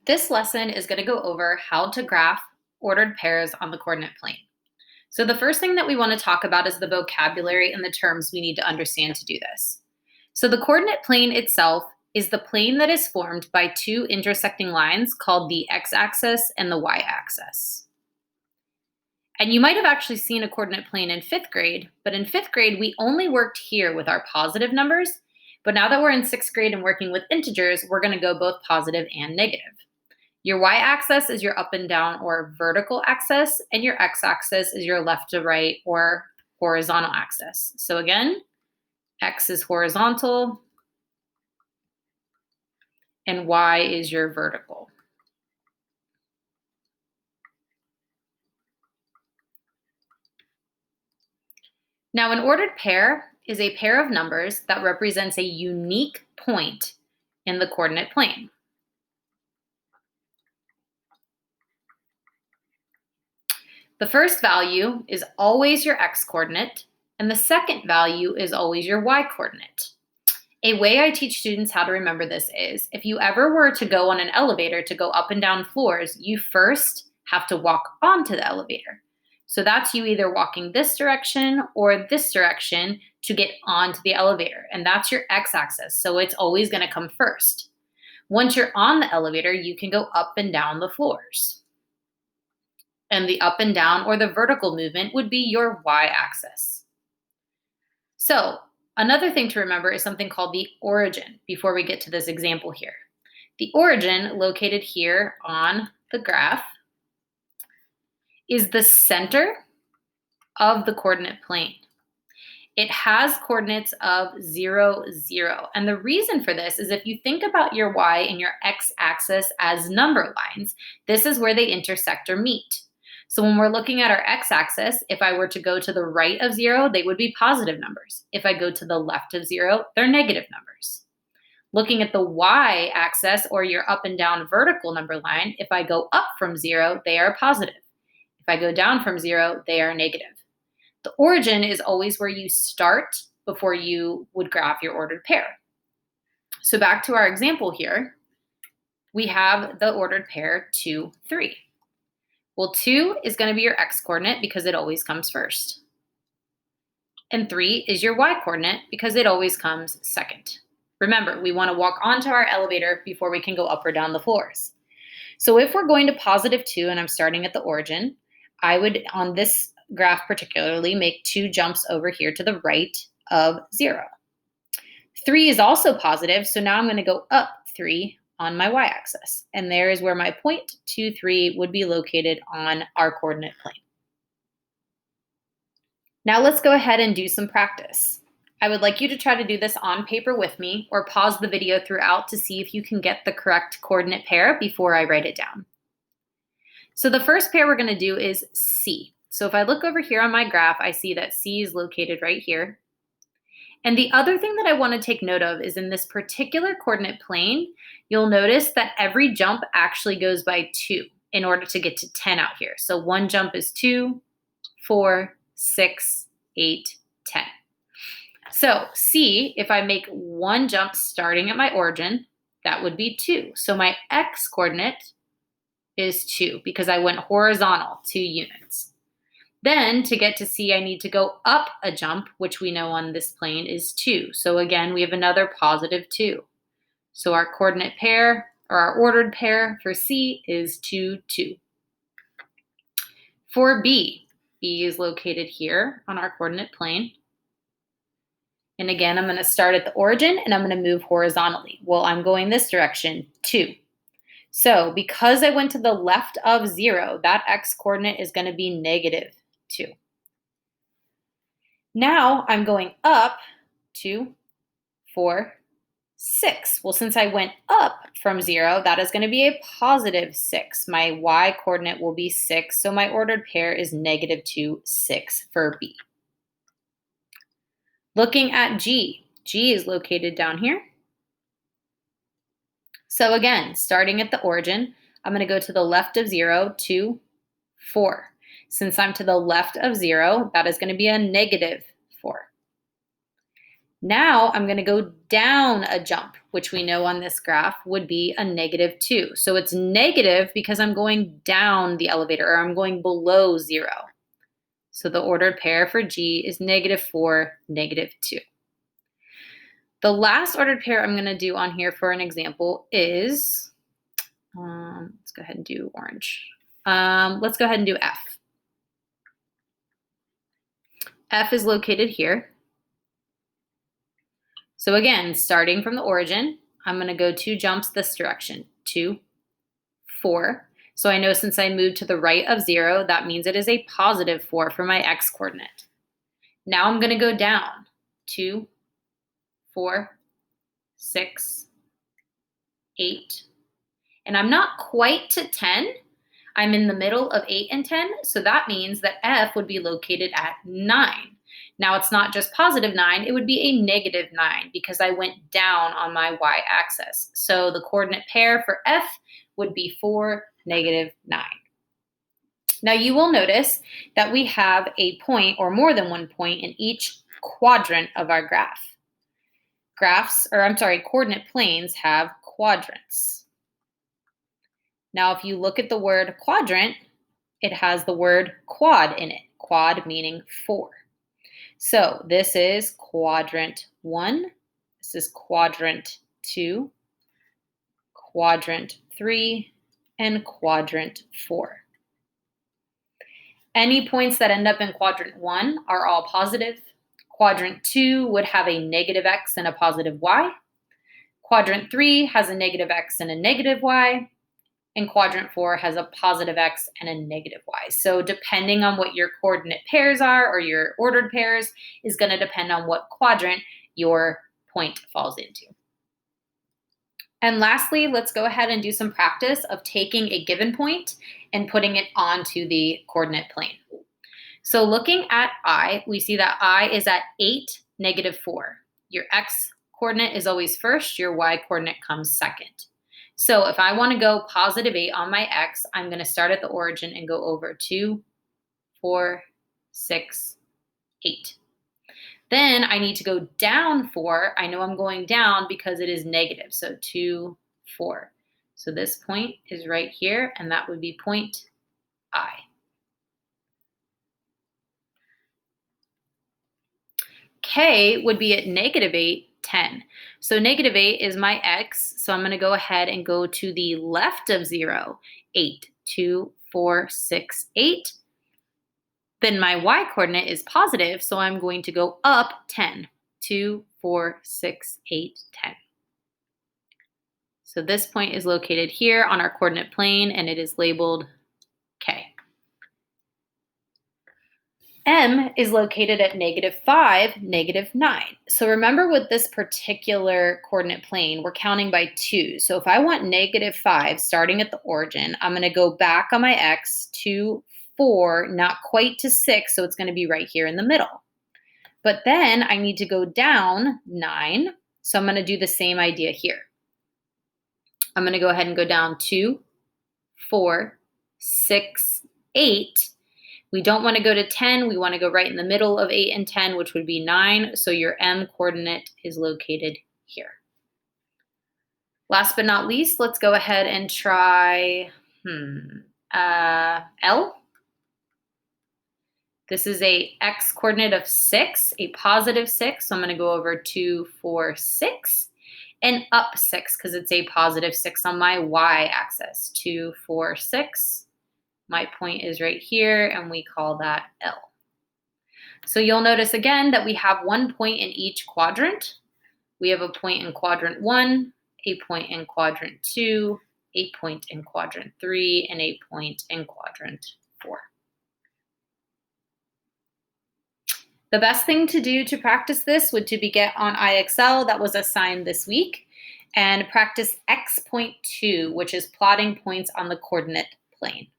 This lesson is going to go over how to graph ordered pairs on the coordinate plane. So the first thing that we want to talk about is the vocabulary and the terms we need to understand to do this. So the coordinate plane itself is the plane that is formed by two intersecting lines called the x-axis and the y-axis. And you might have actually seen a coordinate plane in 5th grade, but in 5th grade, we only worked here with our positive numbers. But now that we're in 6th grade and working with integers, we're going to go both positive and negative. Your y-axis is your up and down or vertical axis, and your x-axis is your left to right or horizontal axis. So again, x is horizontal and y is your vertical. Now, an ordered pair is a pair of numbers that represents a unique point in the coordinate plane. The first value is always your x-coordinate, and the second value is always your y-coordinate. A way I teach students how to remember this is, if you ever were to go on an elevator to go up and down floors, you first have to walk onto the elevator. So that's you either walking this direction or this direction to get onto the elevator, and that's your x-axis, so it's always going to come first. Once you're on the elevator, you can go up and down the floors. And the up and down or the vertical movement would be your y-axis. So another thing to remember is something called the origin before we get to this example here. The origin, located here on the graph, is the center of the coordinate plane. It has coordinates of 0, 0. And the reason for this is if you think about your y and your x-axis as number lines, this is where they intersect or meet. So when we're looking at our x-axis, if I were to go to the right of 0, they would be positive numbers. If I go to the left of 0, they're negative numbers. Looking at the y-axis or your up and down vertical number line, if I go up from 0, they are positive. If I go down from 0, they are negative. The origin is always where you start before you would graph your ordered pair. So back to our example here, we have the ordered pair 2, 3. Well, 2 is going to be your x-coordinate because it always comes first. And 3 is your y-coordinate because it always comes second. Remember, we want to walk onto our elevator before we can go up or down the floors. So if we're going to positive 2 and I'm starting at the origin, I would, on this graph particularly, make 2 jumps over here to the right of 0. 3 is also positive, so now I'm going to go up 3 on my y-axis. And there is where my point 2, 3 would be located on our coordinate plane. Now let's go ahead and do some practice. I would like you to try to do this on paper with me or pause the video throughout to see if you can get the correct coordinate pair before I write it down. So the first pair we're going to do is C. So if I look over here on my graph, I see that C is located right here. And the other thing that I want to take note of is in this particular coordinate plane, you'll notice that every jump actually goes by 2 in order to get to 10 out here. So one jump is 2, 4, 6, 8, 10. So C, if I make one jump starting at my origin, that would be 2. So my x-coordinate is 2 because I went horizontal 2 units. Then to get to C, I need to go up a jump, which we know on this plane is 2. So again, we have another positive 2. So our coordinate pair, or our ordered pair for C is 2, 2. For B, B is located here on our coordinate plane. And again, I'm going to start at the origin and I'm going to move horizontally. Well, I'm going this direction, 2. So because I went to the left of 0, that x-coordinate is going to be negative 2. Now I'm going up 2, 4, 6. Well, since I went up from 0, that is going to be a positive 6. My y-coordinate will be 6, so my ordered pair is negative 2, 6 for B. Looking at G, G is located down here. So again, starting at the origin, I'm going to go to the left of 0, 2, 4. Since I'm to the left of 0, that is going to be a negative 4. Now I'm going to go down a jump, which we know on this graph would be a -2. So it's negative because I'm going down the elevator, or I'm going below 0. So the ordered pair for G is -4, -2. The last ordered pair I'm going to do on here for an example is, let's go ahead and do orange. Let's go ahead and do F. F is located here. So again, starting from the origin, I'm going to go 2 jumps this direction, 2, 4. So I know since I moved to the right of 0, that means it is a +4 for my x coordinate. Now I'm going to go down, 2, 4, 6, 8. And I'm not quite to 10. I'm in the middle of 8 and 10, so that means that F would be located at 9. Now it's not just +9, it would be a -9 because I went down on my y-axis. So the coordinate pair for F would be 4, -9. Now you will notice that we have a point or more than one point in each quadrant of our graph. Coordinate planes have quadrants. Now, if you look at the word quadrant, it has the word quad in it, quad meaning 4. So this is quadrant 1, this is quadrant 2, quadrant 3, and quadrant 4. Any points that end up in quadrant 1 are all positive. Quadrant 2 would have a -x and a +y. Quadrant 3 has a -x and a -y. And quadrant 4 has a +x and a -y. So depending on what your coordinate pairs are, or your ordered pairs, is going to depend on what quadrant your point falls into. And lastly, let's go ahead and do some practice of taking a given point and putting it onto the coordinate plane. So looking at I, we see that I is at 8, -4. Your x coordinate is always first, your y coordinate comes second. So if I want to go +8 on my x, I'm going to start at the origin and go over 2, 4, 6, 8. Then I need to go down 4. I know I'm going down because it is negative. So 2, 4. So this point is right here, and that would be point I. K would be at -8, 10. So -8 is my x, so I'm going to go ahead and go to the left of 0, 8, 2, 4, 6, 8. Then my y coordinate is positive, so I'm going to go up 10, 2, 4, 6, 8, 10. So this point is located here on our coordinate plane, and it is labeled K. M is located at -5, -9. So remember with this particular coordinate plane, we're counting by 2. So if I want -5 starting at the origin, I'm going to go back on my x to 4, not quite to 6, so it's going to be right here in the middle. But then I need to go down 9, so I'm going to do the same idea here. I'm going to go ahead and go down 2, 4, 6, 8. We don't want to go to 10. We want to go right in the middle of 8 and 10, which would be 9. So your M coordinate is located here. Last but not least, let's go ahead and try L. This is a x coordinate of 6, a +6. So I'm going to go over 2, 4, 6, and up 6 because it's a +6 on my y-axis. 2, 4, 6. My point is right here, and we call that L. So you'll notice again that we have one point in each quadrant. We have a point in quadrant 1, a point in quadrant 2, a point in quadrant 3, and a point in quadrant 4. The best thing to do to practice this would be get on IXL that was assigned this week and practice X.2, which is plotting points on the coordinate plane.